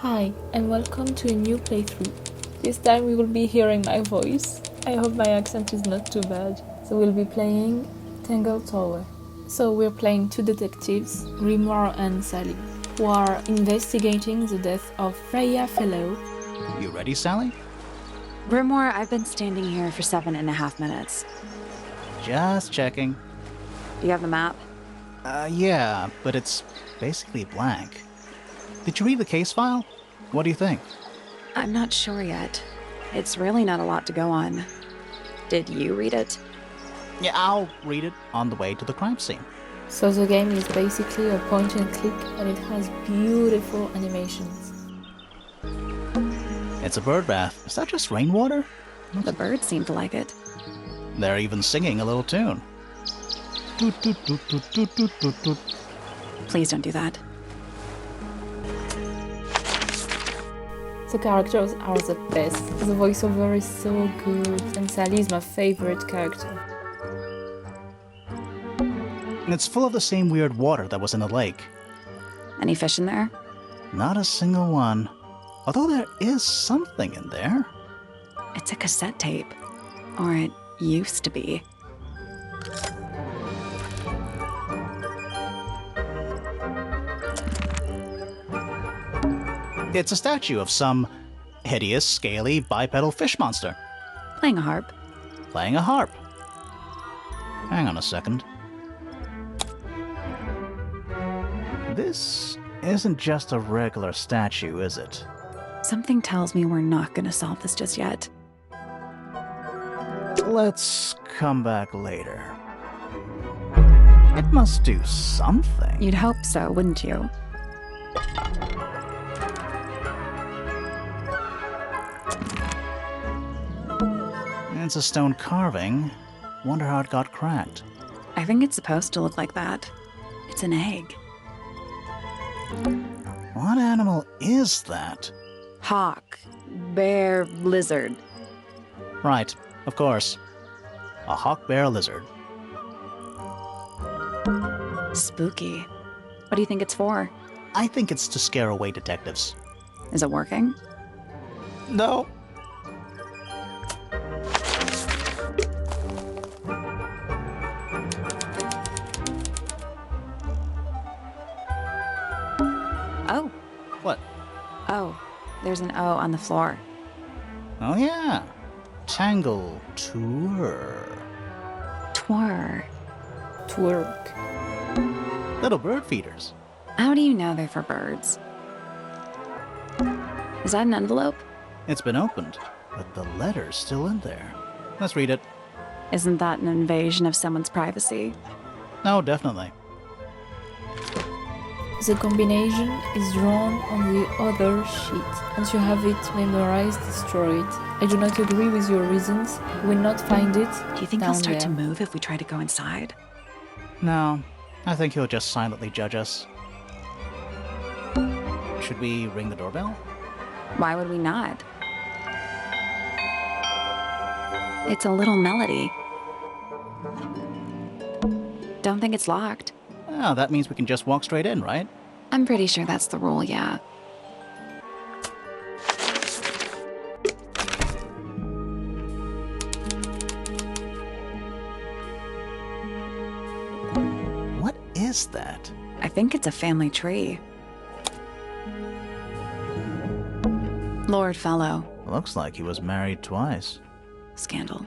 Hi, and welcome to a new playthrough. This time we will be hearing my voice. I hope my accent is not too bad. So we'll be playing Tangle Tower. So we're playing two detectives, Grimoire and Sally, who are investigating the death of Freya Fellow. You ready, Sally? Grimoire, I've been standing here for 7.5 minutes. Just checking. Do you have the map? Yeah, but it's basically blank. Did you read the case file? What do you think? I'm not sure yet. It's really not a lot to go on. Did you read it? Yeah, I'll read it on the way to the crime scene. So the game is basically a point and click, and it has beautiful animations. It's a bird bath. Is that just rainwater? The birds seem to like it. They're even singing a little tune. Toot, toot, toot, toot, toot, toot, toot, toot. Please don't do that. The characters are the best. The voiceover is so good, and Sally is my favorite character. And it's full of the same weird water that was in the lake. Any fish in there? Not a single one. Although there is something in there. It's a cassette tape. Or it used to be. It's a statue of some hideous, scaly, bipedal fish monster. Playing a harp. Playing a harp. Hang on a second. This isn't just a regular statue, is it? Something tells me we're not gonna solve this just yet. Let's come back later. It must do something. You'd hope so, wouldn't you? It's a stone carving. Wonder how it got cracked. I think it's supposed to look like that. It's an egg. What animal is that? Hawk. Bear. Lizard. Right, of course. A hawk-bear lizard. Spooky. What do you think it's for? I think it's to scare away detectives. Is it working? No. Oh. What? Oh. There's an O on the floor. Oh yeah. Tangle Tower. Twir. Twerk. Little bird feeders. How do you know they're for birds? Is that an envelope? It's been opened, but the letter's still in there. Let's read it. Isn't that an invasion of someone's privacy? No, definitely. The combination is drawn on the other sheet. Once you have it memorized, destroy it. I do not agree with your reasons. You will not find it Do you think down he'll start to there. move if we try to go inside? No, I think he'll just silently judge us. Should we ring the doorbell? Why would we not? It's a little melody. Don't think it's locked. Oh, that means we can just walk straight in, right? I'm pretty sure that's the rule, yeah. What is that? I think it's a family tree. Lord Fellow. Looks like he was married twice. Scandal.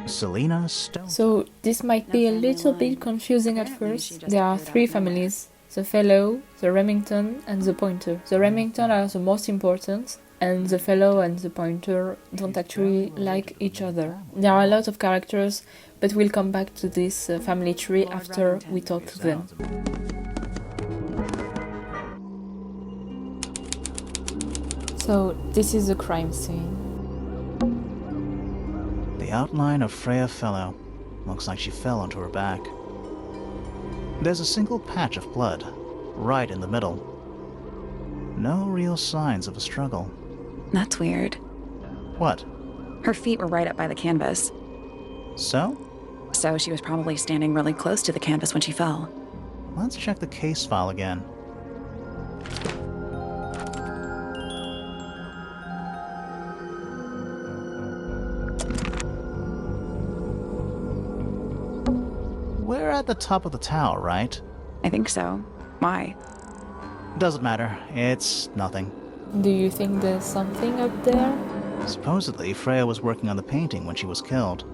Selena Stone. So this might be a little bit confusing at first. There are three families: the Fellow, the Remington, and the Pointer. The Remington are the most important, and the Fellow and the Pointer don't actually like each other. There are a lot of characters, but we'll come back to this family tree after we talk to them. So this is the crime scene. The outline of Freya Fellow. Looks like she fell onto her back. There's a single patch of blood, right in the middle. No real signs of a struggle. That's weird. What? Her feet were right up by the canvas. So? So she was probably standing really close to the canvas when she fell. Let's check the case file again. at the top of the tower, right? I think so. Why? Doesn't matter. It's nothing. Do you think there's something up there? Supposedly, Freya was working on the painting when she was killed.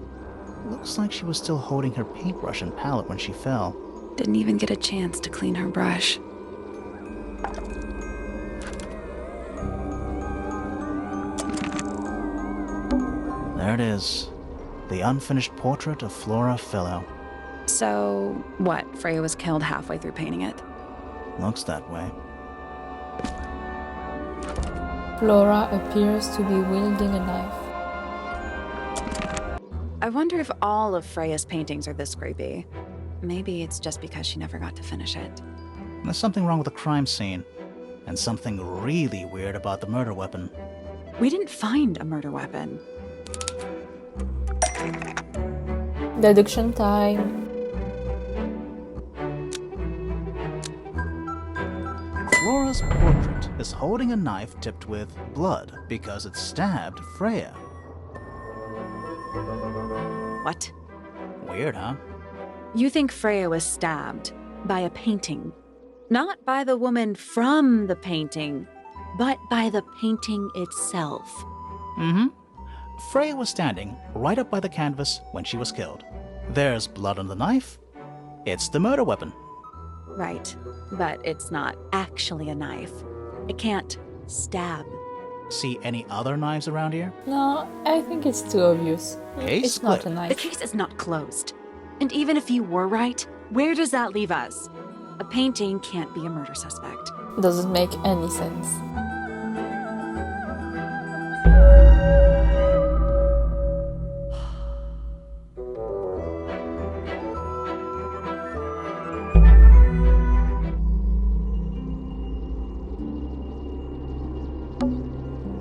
Looks like she was still holding her paintbrush and palette when she fell. Didn't even get a chance to clean her brush. There it is. The unfinished portrait of Freya Fellow. So, what? Freya was killed halfway through painting it? Looks that way. Flora appears to be wielding a knife. I wonder if all of Freya's paintings are this creepy. Maybe it's just because she never got to finish it. There's something wrong with the crime scene. And something really weird about the murder weapon. We didn't find a murder weapon. Deduction time. Flora's portrait is holding a knife tipped with blood because it stabbed Freya. What? Weird, huh? You think Freya was stabbed by a painting? Not by the woman from the painting, but by the painting itself. Mm-hmm. Freya was standing right up by the canvas when she was killed. There's blood on the knife. It's the murder weapon. Right, but it's not actually a knife. It can't stab. See any other knives around here? No, I think it's too obvious. Case It's not a split. The knife. case is not closed. And even if you were right, where does that leave us? A painting can't be a murder suspect. Doesn't make any sense.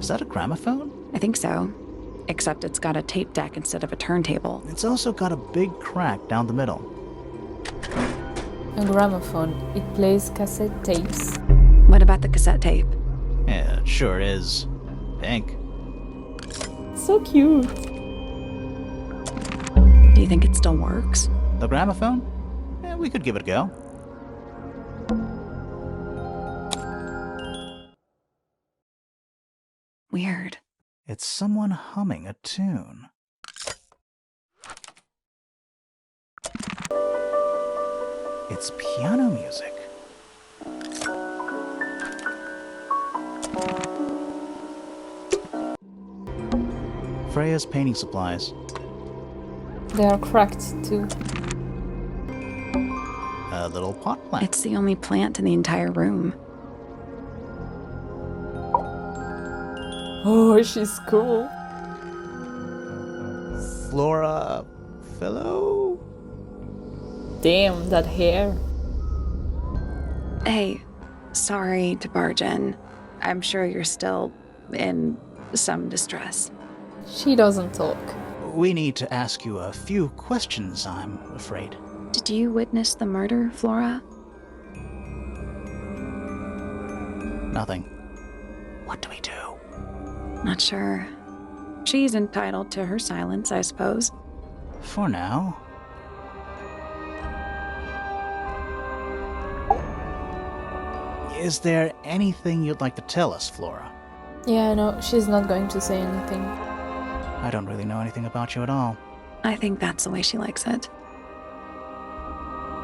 Is that a gramophone? I think so. Except it's got a tape deck instead of a turntable. It's also got a big crack down the middle. A gramophone. It plays cassette tapes. What about the cassette tape? Yeah, it sure is. Pink. So cute. Do you think it still works? The gramophone? Yeah, we could give it a go. Weird. It's someone humming a tune. It's piano music. Freya's painting supplies. They are cracked too. A little pot plant. It's the only plant in the entire room. Oh, she's cool. Freya Fellow? Damn, that hair. Hey, sorry to barge in. I'm sure you're still in some distress. She doesn't talk. We need to ask you a few questions, I'm afraid. Did you witness the murder, Flora? Nothing. What do we do? Not sure. She's entitled to her silence, I suppose. For now. Is there anything you'd like to tell us, Flora? Yeah, no, she's not going to say anything. I don't really know anything about you at all. I think that's the way she likes it.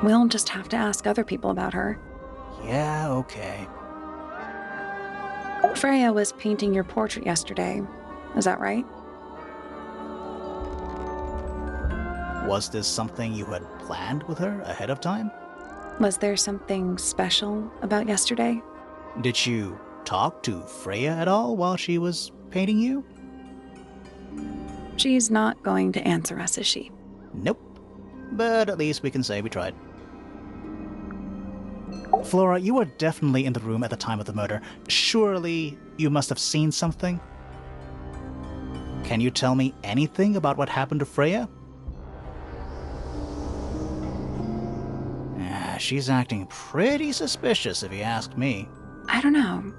We'll just have to ask other people about her. Yeah, okay. Freya was painting your portrait yesterday. Is that right? Was this something you had planned with her ahead of time? Was there something special about yesterday? Did you talk to Freya at all while she was painting you? She's not going to answer us, is she? Nope. But at least we can say we tried. Flora, you were definitely in the room at the time of the murder. Surely you must have seen something? Can you tell me anything about what happened to Freya? She's acting pretty suspicious if you ask me. I don't know.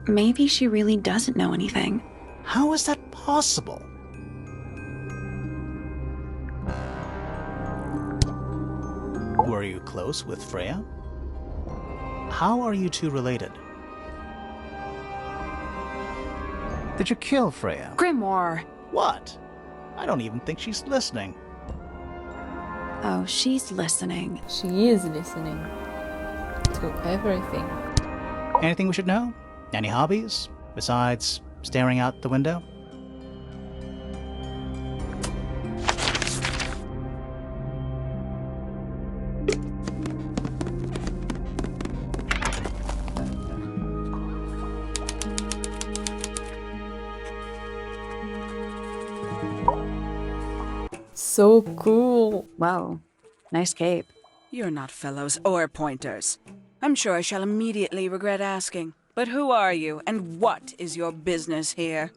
Maybe she really doesn't know anything. How is that possible? Were Were you close with Freya? How are you two related? Did you kill Freya? Grimoire! What? I don't even think she's listening. Oh, she's listening. She is listening to everything. Anything we should know? Any hobbies? Besides staring out the window? So cool. Whoa, nice cape. You're not fellows or pointers. I'm sure I shall immediately regret asking. But who are you, and what is your business here?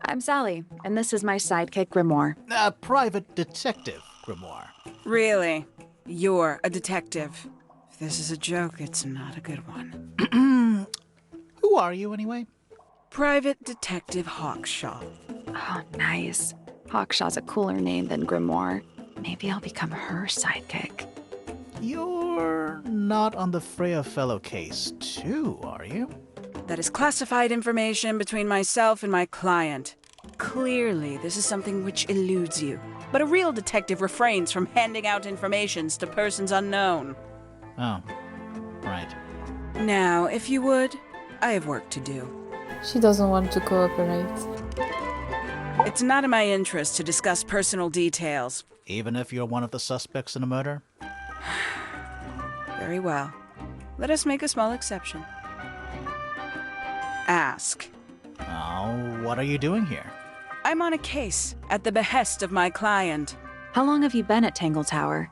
I'm Sally, and this is my sidekick, Grimoire. A private detective, Grimoire. Really? You're a detective. If this is a joke, it's not a good one. Who are you, anyway? Private Detective Hawkshaw. Oh, nice. Hawkshaw's a cooler name than Grimoire. Maybe I'll become her sidekick. You're not on the Freya Fellow case, too, are you? That is classified information between myself and my client. Clearly, this is something which eludes you. But a real detective refrains from handing out informations to persons unknown. Oh, right. Now, if you would, I have work to do. She doesn't want to cooperate. It's not in my interest to discuss personal details. Even if you're one of the suspects in a murder? Very well. Let us make a small exception. Ask. Oh, what are you doing here? I'm on a case at the behest of my client. How long have you been at Tangle Tower?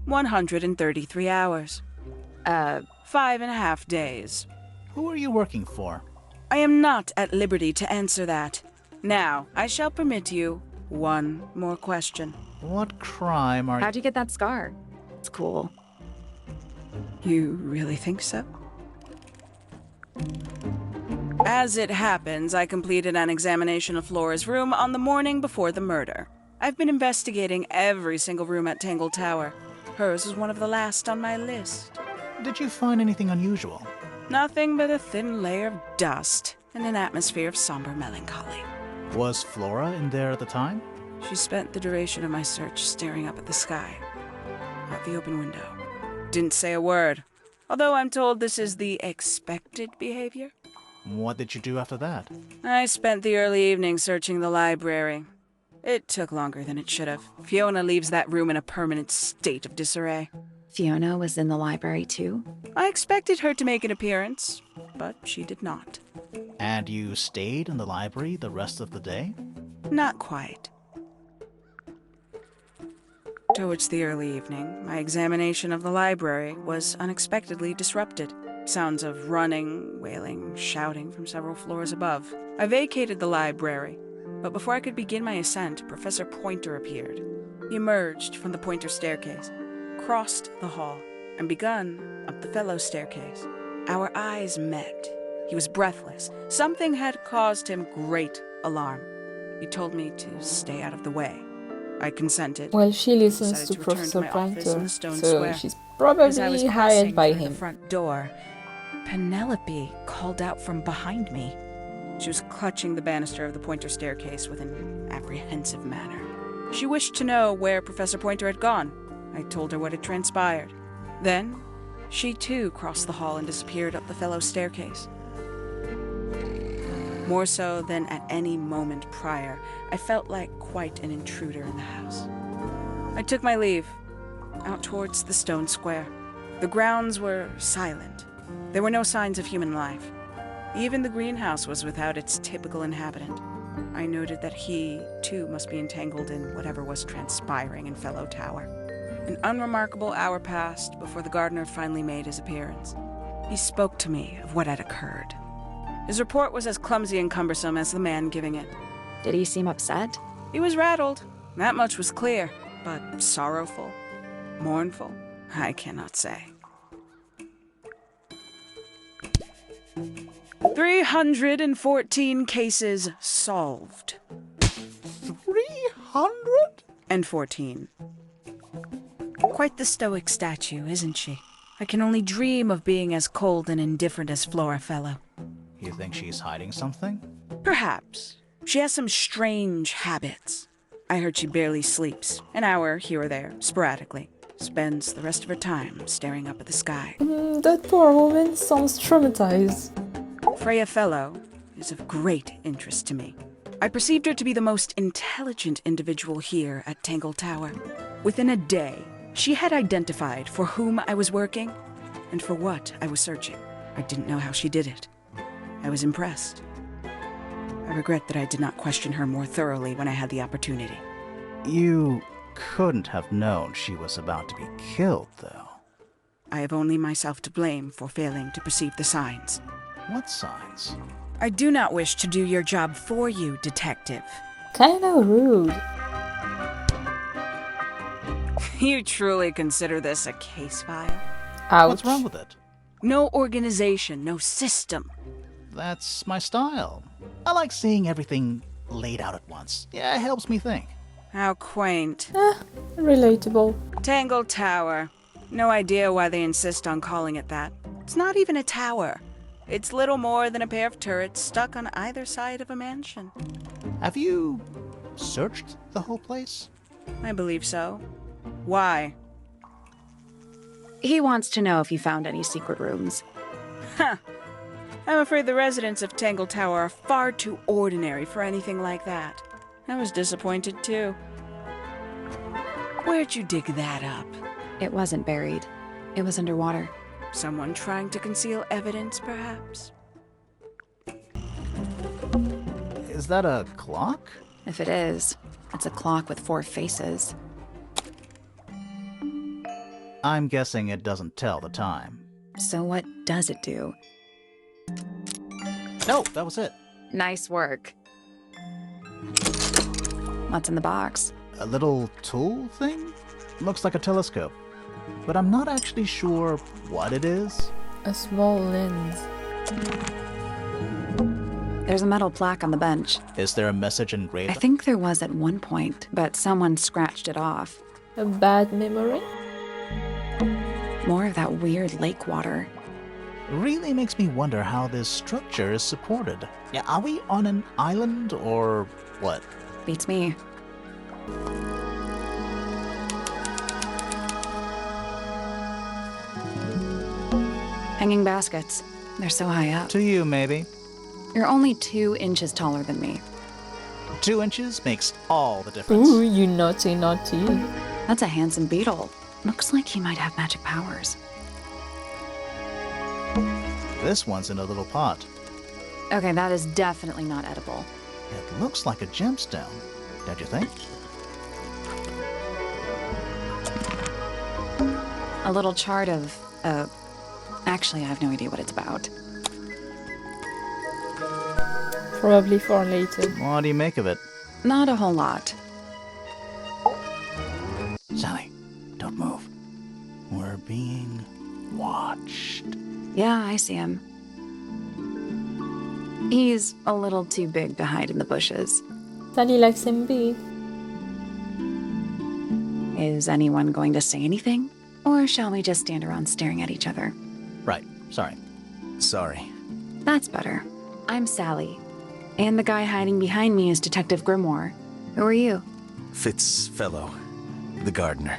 133 hours. 5.5 days. Who are you working for? I am not at liberty to answer that. Now, I shall permit you one more question. What crime are How'd you get that scar? It's cool. You really think so? As it happens, I completed an examination of Flora's room on the morning before the murder. I've been investigating every single room at Tangle Tower. Hers was one of the last on my list. Did you find anything unusual? Nothing but a thin layer of dust and an atmosphere of somber melancholy. Was Flora in there at the time? She spent the duration of my search staring up at the sky, out the open window. Didn't say a word, although I'm told this is the expected behavior. What did you do after that? I spent the early evening searching the library. It took longer than it should have. Fiona leaves that room in a permanent state of disarray. Fiona was in the library too? I expected her to make an appearance, but she did not. And you stayed in the library the rest of the day? Not quite. Towards the early evening, my examination of the library was unexpectedly disrupted. Sounds of running, wailing, shouting from several floors above. I vacated the library, but before I could begin my ascent, Professor Pointer appeared. He emerged from the Pointer staircase, crossed the hall, and begun up the Fellow staircase. Our eyes met. He was breathless. Something had caused him great alarm. He told me to stay out of the way. I consented. Well, she listens Decided to return Professor my office in Pointer, the stone so square. she's As I was probably passing hired by through him. the front door, Penelope called out from behind me. She was clutching the banister of the Pointer staircase with an apprehensive manner. She wished to know where Professor Pointer had gone. I told her what had transpired. Then, she too crossed the hall and disappeared up the Fellow staircase. More so than at any moment prior, I felt like quite an intruder in the house. I took my leave, out towards the stone square. The grounds were silent. There were no signs of human life. Even the greenhouse was without its typical inhabitant. I noted that he, too, must be entangled in whatever was transpiring in Fellow Tower. An unremarkable hour passed before the gardener finally made his appearance. He spoke to me of what had occurred. His report was as clumsy and cumbersome as the man giving it. Did he seem upset? He was rattled, that much was clear, but sorrowful, mournful, I cannot say. 314 cases solved. 300? And 14. Quite the stoic statue, isn't she? I can only dream of being as cold and indifferent as Freya Fellow. You think she's hiding something? Perhaps. She has some strange habits. I heard she barely sleeps, an hour here or there, sporadically. Spends the rest of her time staring up at the sky. That poor woman sounds traumatized. Freya Fellow is of great interest to me. I perceived her to be the most intelligent individual here at Tangle Tower. Within a day, she had identified for whom I was working and for what I was searching. I didn't know how she did it. I was impressed. I regret that I did not question her more thoroughly when I had the opportunity. You couldn't have known she was about to be killed, though. I have only myself to blame for failing to perceive the signs. What signs? I do not wish to do your job for you, detective. Kinda rude. You truly consider this a case file? Ouch. What's wrong with it? No organization, no system. That's my style. I like seeing everything laid out at once. Yeah, it helps me think. How quaint. Relatable. Tangle Tower. No idea why they insist on calling it that. It's not even a tower. It's little more than a pair of turrets stuck on either side of a mansion. Have you searched the whole place? I believe so. Why? He wants to know if you found any secret rooms. I'm afraid the residents of Tangle Tower are far too ordinary for anything like that. I was disappointed too. Where'd you dig that up? It wasn't buried. It was underwater. Someone trying to conceal evidence, perhaps? Is that a clock? If it is, it's a clock with 4 faces. I'm guessing it doesn't tell the time. So what does it do? No, that was it. Nice work. What's in the box? A little tool thing? Looks like a telescope. But I'm not actually sure what it is. A small lens. There's a metal plaque on the bench. Is there a message engraved? I think there was at one point, but someone scratched it off. A bad memory? More of that weird lake water. Really makes me wonder how this structure is supported. Yeah, are we on an island or what? Beats me. Hanging baskets. They're so high up. To you, maybe. You're only 2 inches taller than me. 2 inches makes all the difference. Ooh, you naughty. That's a handsome beetle. Looks like he might have magic powers. This one's in a little pot. Okay, that is definitely not edible. It looks like a gemstone, don't you think? A little chart of, actually, I have no idea what it's about. Probably for later. What do you make of it? Not a whole lot. Sally, don't move. We're being watched. Yeah, I see him. He's a little too big to hide in the bushes. Sally likes him big. Is anyone going to say anything? Or shall we just stand around staring at each other? Right, sorry. Sorry. That's better. I'm Sally. And the guy hiding behind me is Detective Grimoire. Who are you? Fellow, the gardener.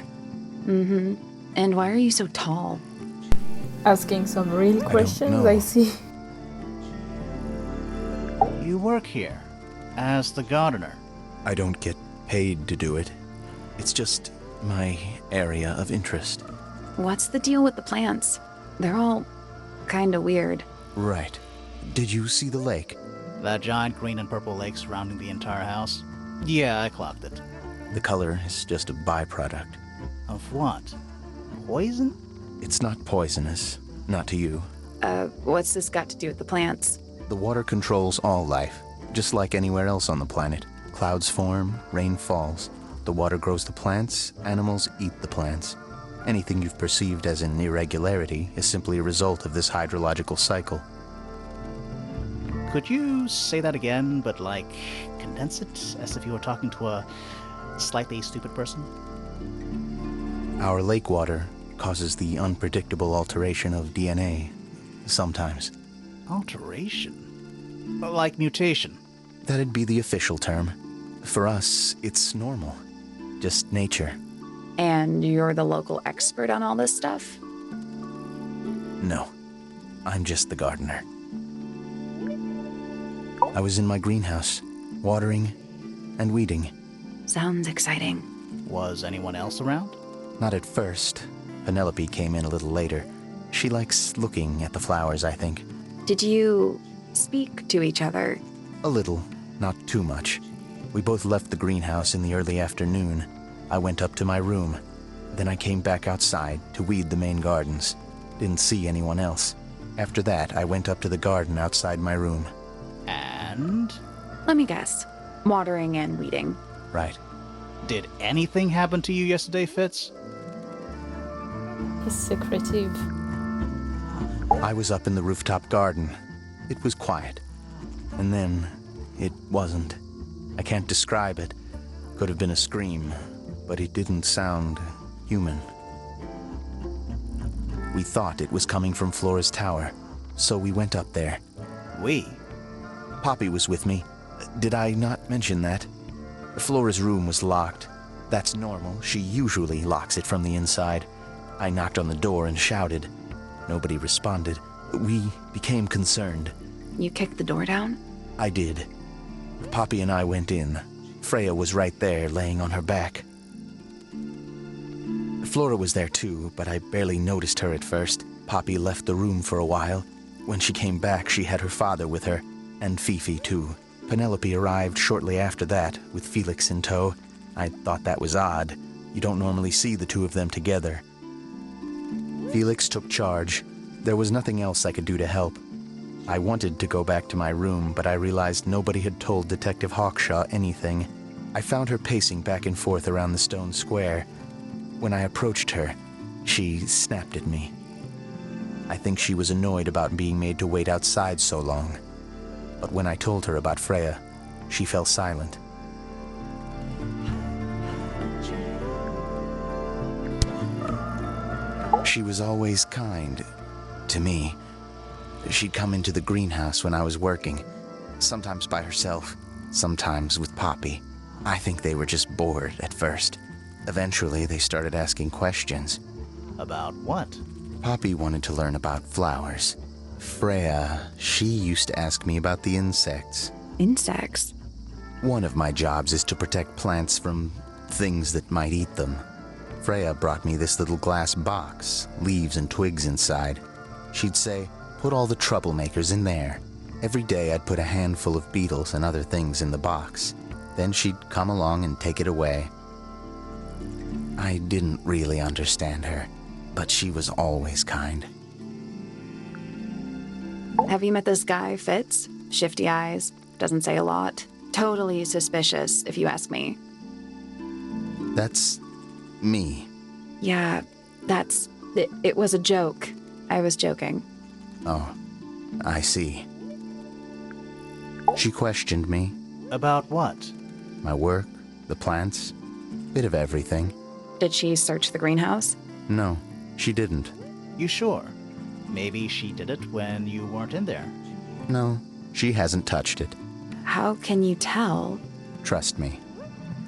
Mm-hmm. And why are you so tall? Asking some real questions, know. I see. You work here as the gardener. I don't get paid to do it. It's just my area of interest. What's the deal with the plants? They're all kinda weird. Right. Did you see the lake? That giant green and purple lake surrounding the entire house? Yeah, I clocked it. The color is just a byproduct. Of what? Poison? It's not poisonous. Not to you. What's this got to do with the plants? The water controls all life, just like anywhere else on the planet. Clouds form, rain falls. The water grows the plants, animals eat the plants. Anything you've perceived as an irregularity is simply a result of this hydrological cycle. Could you say that again, but like condense it as if you were talking to a slightly stupid person? Our lake water causes the unpredictable alteration of DNA. Sometimes. Alteration? Like mutation? That'd be the official term. For us, it's normal. Just nature. And you're the local expert on all this stuff? No. I'm just the gardener. I was in my greenhouse, watering and weeding. Sounds exciting. Was anyone else around? Not at first. Penelope came in a little later. She likes looking at the flowers, I think. Did you speak to each other? A little, not too much. We both left the greenhouse in the early afternoon. I went up to my room. Then I came back outside to weed the main gardens. Didn't see anyone else. After that, I went up to the garden outside my room. And? Let me guess. Watering and weeding. Right. Did anything happen to you yesterday, Fitz? He's secretive. I was up in the rooftop garden. It was quiet. And then, it wasn't. I can't describe it. Could have been a scream, but it didn't sound human. We thought it was coming from Flora's tower, so we went up there. We? Poppy was with me. Did I not mention that? Flora's room was locked. That's normal. She usually locks it from the inside. I knocked on the door and shouted. Nobody responded. We became concerned. You kicked the door down? I did. Poppy and I went in. Freya was right there, laying on her back. Flora was there too, but I barely noticed her at first. Poppy left the room for a while. When she came back, she had her father with her, and Fifi too. Penelope arrived shortly after that, with Felix in tow. I thought that was odd. You don't normally see the two of them together. Felix took charge. There was nothing else I could do to help. I wanted to go back to my room, but I realized nobody had told Detective Hawkshaw anything. I found her pacing back and forth around the stone square. When I approached her, she snapped at me. I think she was annoyed about being made to wait outside so long. But when I told her about Freya, she fell silent. She was always kind to me. She'd come into the greenhouse when I was working, sometimes by herself, sometimes with Poppy. I think they were just bored at first. Eventually, they started asking questions. About what? Poppy wanted to learn about flowers. Freya, she used to ask me about the insects. Insects? One of my jobs is to protect plants from things that might eat them. Freya brought me this little glass box, leaves and twigs inside. She'd say, "Put all the troublemakers in there." Every day I'd put a handful of beetles and other things in the box. Then she'd come along and take it away. I didn't really understand her, but she was always kind. Have you met this guy, Fitz? Shifty eyes, doesn't say a lot. Totally suspicious, if you ask me. That's me. Yeah, it was a joke. I was joking. Oh, I see. She questioned me. About what? My work, the plants, bit of everything. Did she search the greenhouse? No, she didn't. You sure? Maybe she did it when you weren't in there. No, she hasn't touched it. How can you tell? Trust me,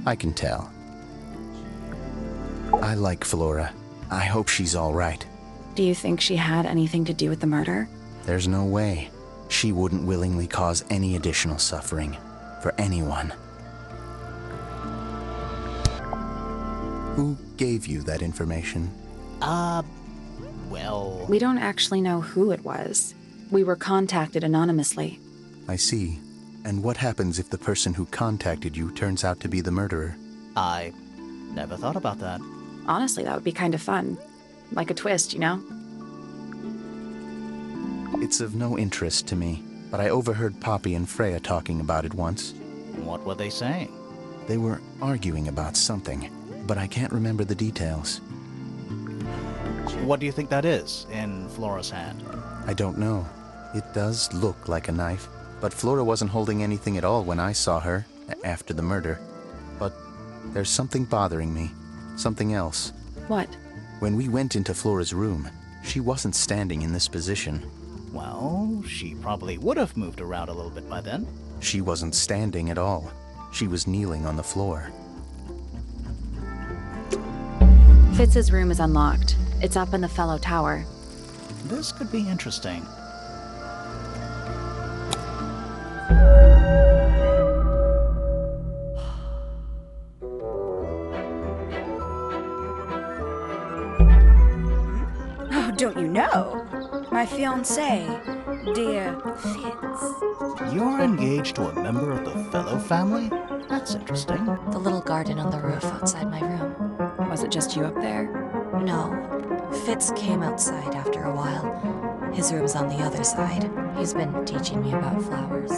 I can tell. I like Flora. I hope she's all right. Do you think she had anything to do with the murder? There's no way. She wouldn't willingly cause any additional suffering for anyone. Who gave you that information? Well... We don't actually know who it was. We were contacted anonymously. I see. And what happens if the person who contacted you turns out to be the murderer? I never thought about that. Honestly, that would be kind of fun. Like a twist, you know? It's of no interest to me, but I overheard Poppy and Freya talking about it once. What were they saying? They were arguing about something, but I can't remember the details. What do you think that is in Flora's hand? I don't know. It does look like a knife, but Flora wasn't holding anything at all when I saw her after the murder. But there's something bothering me. Something else. What? When we went into Flora's room, she wasn't standing in this position. Well, she probably would have moved around a little bit by then. She wasn't standing at all. She was kneeling on the floor. Fitz's room is unlocked. It's up in the Fellow Tower. This could be interesting. Oh, don't you know? My fiancé, dear Fitz. You're engaged to a member of the Fellow family? That's interesting. The little garden on the roof outside my room. Was it just you up there? No. Fitz came outside after a while. His room's on the other side. He's been teaching me about flowers.